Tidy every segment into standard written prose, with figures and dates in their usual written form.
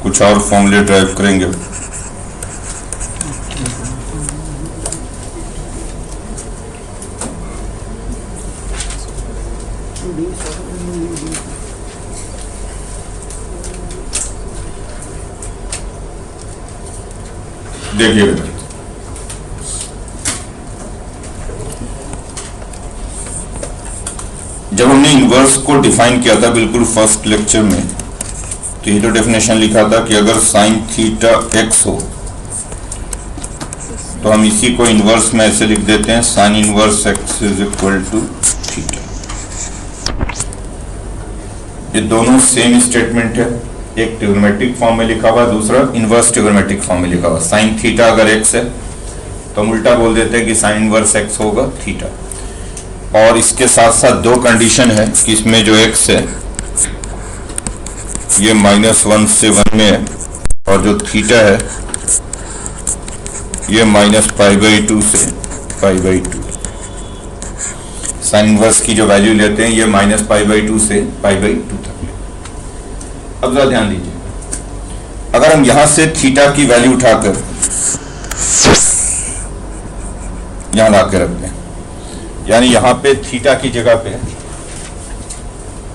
कुछ और फॉर्मूले ड्राइव करेंगे। देखिए बेटा, जब हमने इनवर्स को डिफाइन किया था बिल्कुल फर्स्ट लेक्चर में, तो ये तो डेफिनेशन लिखा था कि अगर साइन थीटा एक्स हो तो हम इसी को इनवर्स में ऐसे लिख देते हैं, sine inverse x is equal to theta. ये दोनों सेम स्टेटमेंट है, एक ट्रिग्नोमेट्रिक फॉर्म में लिखा हुआ, दूसरा इनवर्स ट्रिग्नोमेट्रिक फॉर्म में लिखा हुआ। साइन थीटा अगर एक्स है तो हम उल्टा बोल देते हैं कि साइन इनवर्स एक्स होगा थीटा। और इसके साथ साथ दो कंडीशन है कि इसमें जो एक्स है ये -1 से 1 में है, और जो थीटा है ये -π/2 से π/2। साइन इनवर्स की जो वैल्यू लेते हैं ये -π/2 से π/2 तक ले। अब जरा ध्यान दीजिए, अगर हम यहां से थीटा की वैल्यू उठाकर यहां ला के रखते हैं, यानी यहां पे थीटा की जगह पे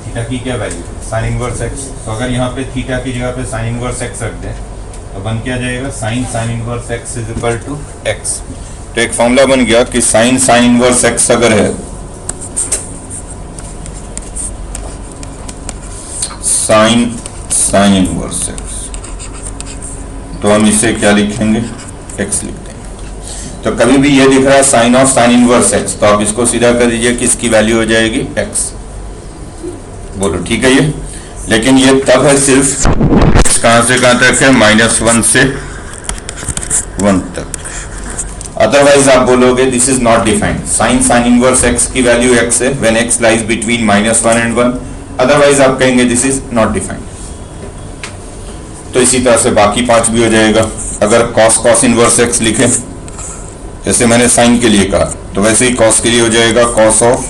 थीटा की क्या वैल्यू है, साइन इनवर्स एक्स। तो अगर यहाँ पे थीटा की जगह पे साइन इनवर्स एक्स रख दें तो बन क्या जाएगा, sine inverse x is equal to x. तो एक फॉर्मूला बन गया कि साइन इनवर्स एक्स अगर है, साइन इनवर्स एक्स, तो हम इसे क्या लिखेंगे, एक्स लिखते हैं। तो कभी भी ये दिख रहा है sine of sine inverse x, तो आप इसको सीधा कर दीजिए, किसकी वैल्यू हो जाएगी, एक्स। बोलो ठीक है ये। लेकिन ये तब है सिर्फ कहां से कहां तक है, -1 से 1 तक। अदरवाइज आप बोलोगे this is not defined, sign inverse x की वैल्यू एक्स है when x lies between -1 and 1। Otherwise आप कहेंगे दिस इज नॉट डिफाइंड। तो इसी तरह से बाकी 5 भी हो जाएगा। अगर कॉस इनवर्स एक्स लिखे, जैसे मैंने साइन के लिए कहा, तो वैसे ही कॉस के लिए हो जाएगा cos of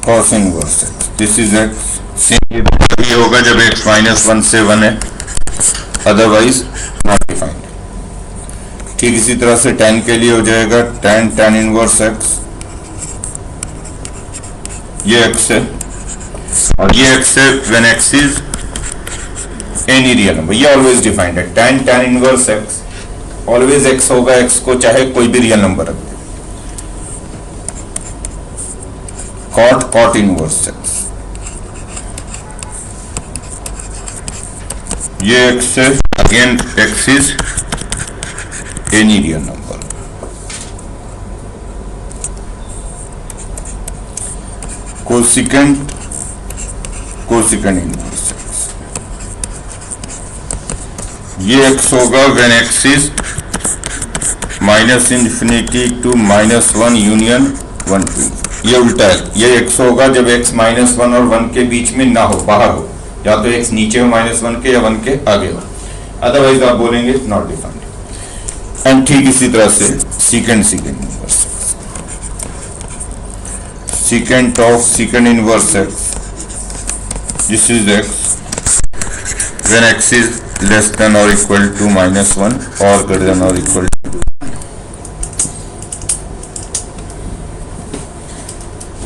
cos inverse x, this is x. ये भी होगा जब एक्स -1 से 1 है, अदरवाइज नॉट डिफाइंड। ठीक इसी तरह से tan के लिए हो जाएगा tan इनवर्स एक्स, ये एक्स है और ये एक्स है when x is any real number, ये ऑलवेज डिफाइंड है। tan inverse x always x होगा, एक्स को चाहे कोई भी रियल नंबर रख दे। cot इनवर्स एक्स, ये एक्स है, again x is any real number. Cosecant inverse x, ये एक्स होगा when x is -∞ to -1 union 1 to। ये उल्टा है, ये एक्स होगा जब एक्स -1 और 1 के बीच में ना हो, बाहर हो, या तो एक्स नीचे हो -1 के या 1 के आगे हो, अदरवाइज आप बोलेंगे नॉट डिफाइंड। एंड ठीक इसी तरह से secant inverse, secant of secant inverse x, this is x when x is less than और इक्वल टू -1 और ग्रेटर देन और इक्वल टू।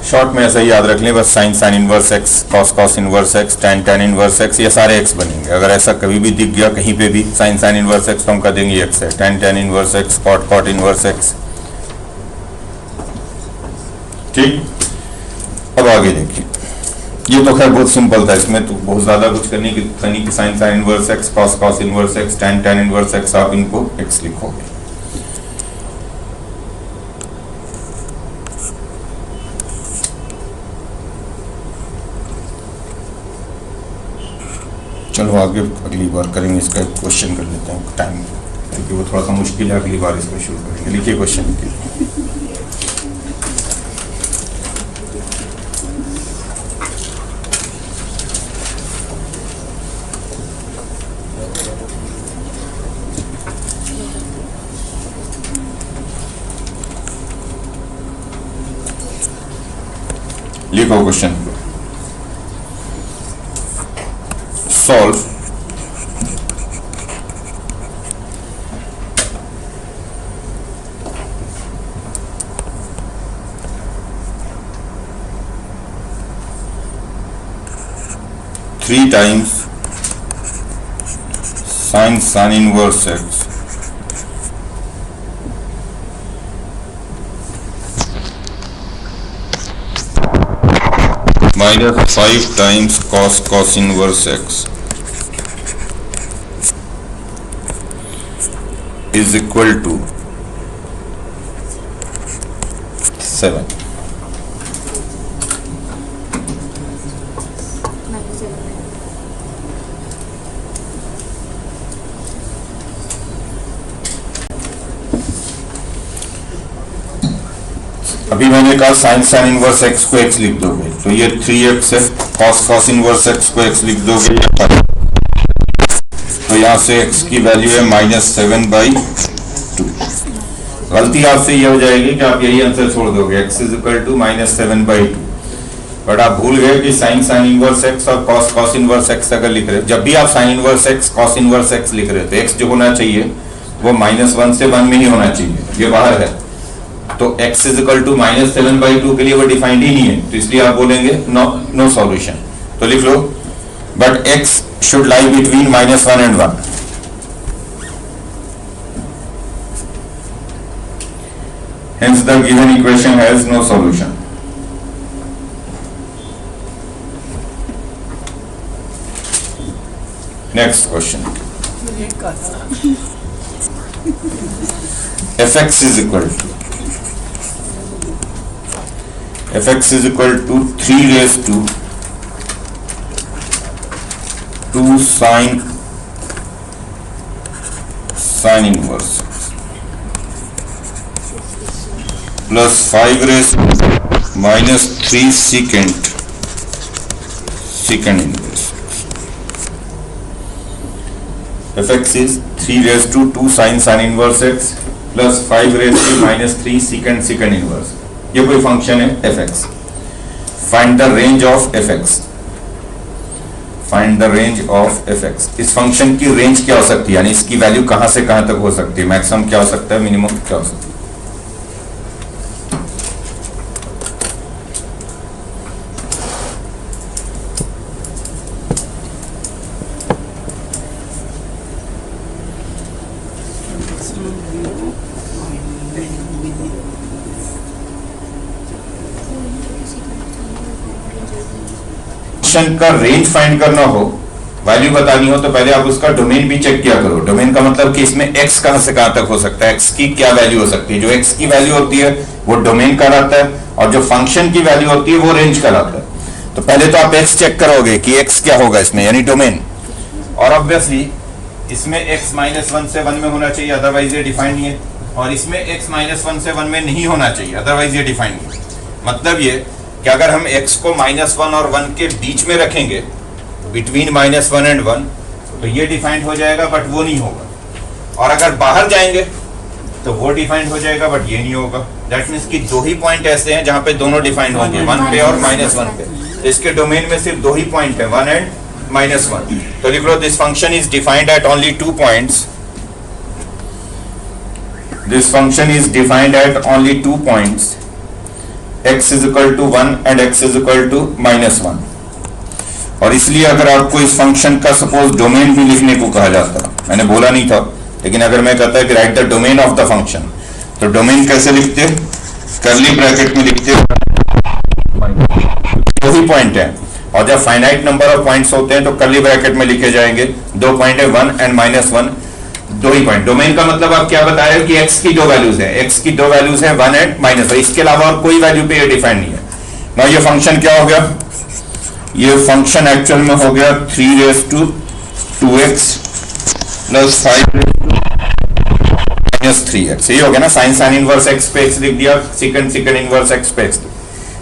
शॉर्ट में ऐसा ही याद रख लें बस, sign inverse x, cos inverse x, tan inverse x, ये सारे एक्स बनेंगे। अगर ऐसा कभी भी दिख गया कहीं पे भी साइन इनवर्स एक्स, तो हम कह देंगे एक्स है। tan inverse x, cot inverse x. ठीक, अब आगे देखिए, ये तो खैर बहुत सिंपल था, इसमें तो बहुत ज्यादा कुछ करने की sign inverse x, cos inverse x, tan inverse x, आप इनको एक्स लिखोगे। चलो आगे अगली बार करेंगे, इसका एक क्वेश्चन कर लेते हैं टाइम, क्योंकि वो थोड़ा सा मुश्किल है, अगली बार इसको शुरू करेंगे। लिखिए क्वेश्चन लिखो question. solve three times sin inverse x minus 5 times cos inverse x is equal to 7. अभी मैंने कहा sin इनवर्स x को x लिख दोगे तो ये 3x है, cos इनवर्स x को x लिख दोगे तो यहाँ से x की वैल्यू है -7/2। गलती आपसे ये हो जाएगी कि आप यही आंसर छोड़ दोगे x is equal to -7/2, but आप भूल गए कि sin इनवर्स x और cos इनवर्स x अगर लिख रहे हो, जब भी आप sin inverse x cos inverse x लिख रहे हो तो x जो होना चाहिए वो -1 से 1 में ही होना चाहिए, ये बाहर है तो x इज इक्वल टू -7/2 के लिए वो डिफाइंड ही नहीं है, तो इसलिए आप बोलेंगे नो सॉल्यूशन। तो लिख लो but x should lie between -1 and 1। Hence the given equation has no solution. Next question. fx is equal to 3 raised to 2 sin inverse plus 5 raised to -3 secant inverse. fx is 3 raised to 2 sin inverse x plus 5 raised to -3 secant inverse। ये कोई function है fx। Find the range of fx। Find the range of fx। इस function की range क्या हो सकती है, यानी इसकी वैल्यू कहां से कहां तक हो सकती है, मैक्सिमम क्या हो सकता है, मिनिमम क्या हो सकता है। फंक्शन का रेंज फाइंड करना हो, वैल्यू बतानी हो, तो पहले आप उसका डोमेन भी चेक किया करो। डोमेन का मतलब कि इसमें x कहां से कहां तक हो सकता है, x की क्या वैल्यू हो सकती है। जो x की वैल्यू होती है वो डोमेन कहलाता है और जो फंक्शन की वैल्यू होती है वो रेंज कहलाता है। तो पहले तो आप x चेक करोगे कि x क्या होगा इसमें, यानी डोमेन, और ऑब्वियसली इसमें x -1 से 1 में होना चाहिए, अदरवाइज ये डिफाइंड नहीं है, और इसमें x -1 से 1 में नहीं होना चाहिए, अदरवाइज ये डिफाइंड नहीं है। मतलब ये कि अगर हम x को -1 और 1 के बीच में रखेंगे, बिटवीन -1 and 1, तो ये डिफाइंड हो जाएगा बट वो नहीं होगा, और अगर बाहर जाएंगे तो वो डिफाइंड हो जाएगा बट ये नहीं होगा। दैट मीन्स कि दो ही पॉइंट ऐसे हैं जहां पे दोनों डिफाइंड होंगे, 1 पे और -1 पे। तो इसके डोमेन में सिर्फ दो ही पॉइंट है, 1 and -1। तो लिख लो this function is defined at only 2 points. This function is defined at only 2 points, x is equal to 1 and x is equal to -1। और इसलिए अगर आपको इस फंक्शन का सपोज डोमेन भी लिखने को कहा जाता, मैंने बोला नहीं था, लेकिन अगर मैं कहता है कि right the domain of the function, तो डोमेन कैसे लिखते, कर्ली ब्रैकेट में लिखते, दो ही पॉइंट है, और जब फाइनाइट नंबर ऑफ पॉइंट्स होते हैं तो कर्ली ब्रैकेट में लिखे जाएंगे, 2 पॉइंट है, 1 and -1, दो ही पॉइंट। डोमेन का मतलब आप क्या बता रहे हो कि x की दो वैल्यूज है, x की दो वैल्यूज है 1 and -1, इसके अलावा और कोई वैल्यू पे ये डिफाइंड नहीं है ना। ये फंक्शन क्या हो गया, ये फंक्शन एक्चुअल में हो गया 3 raised to 2x plus 5 raised to -3x। यही हो गया ना, sin इनवर्स x पे x लिख दिया, secant इनवर्स x पे x,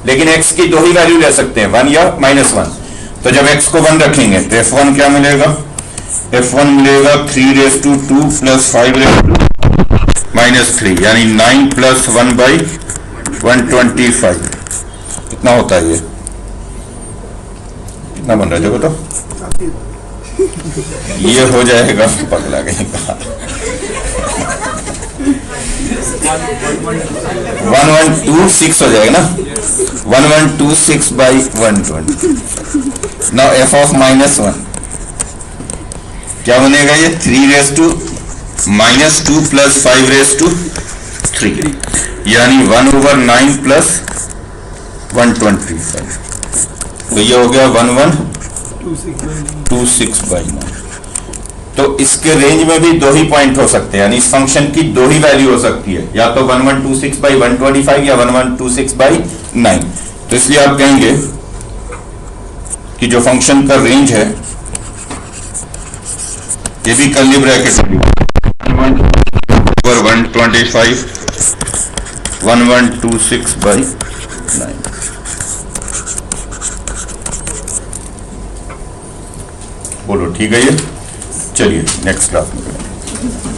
लेकिन x की दो ही वैल्यू ले सकते हैं, 1 या -1। तो जब x को 1 रखेंगे तो f1 क्या मिलेगा, f1 मिलेगा 3 raised to 2 plus 5 raised to -3, यानी 9 plus 1/125। कितना होता है ये, कितना बन रहा है देखो तो, ये हो जाएगा पगला कहीं का 1126 हो जाएगा ना 1126 बाई 120। नाउ एफ ऑफ -1 क्या बनेगा? ये 3 raise to -2 plus 5 raise to 3 यानी 1/9 प्लस 125। तो ये हो गया 1126 बाई 9। तो इसके रेंज में भी दो ही पॉइंट हो सकते हैं, यानी इस फंक्शन की दो ही वैल्यू हो सकती है, या तो 1126 बाई 125 या 1126 बाई 9। तो इसलिए आप कहेंगे कि जो फंक्शन का रेंज है ये भी कर्ली ब्रैकेट में 125 1126 बाई 9। बोलो ठीक है ये? चलिए नेक्स्ट क्लास में करेंगे।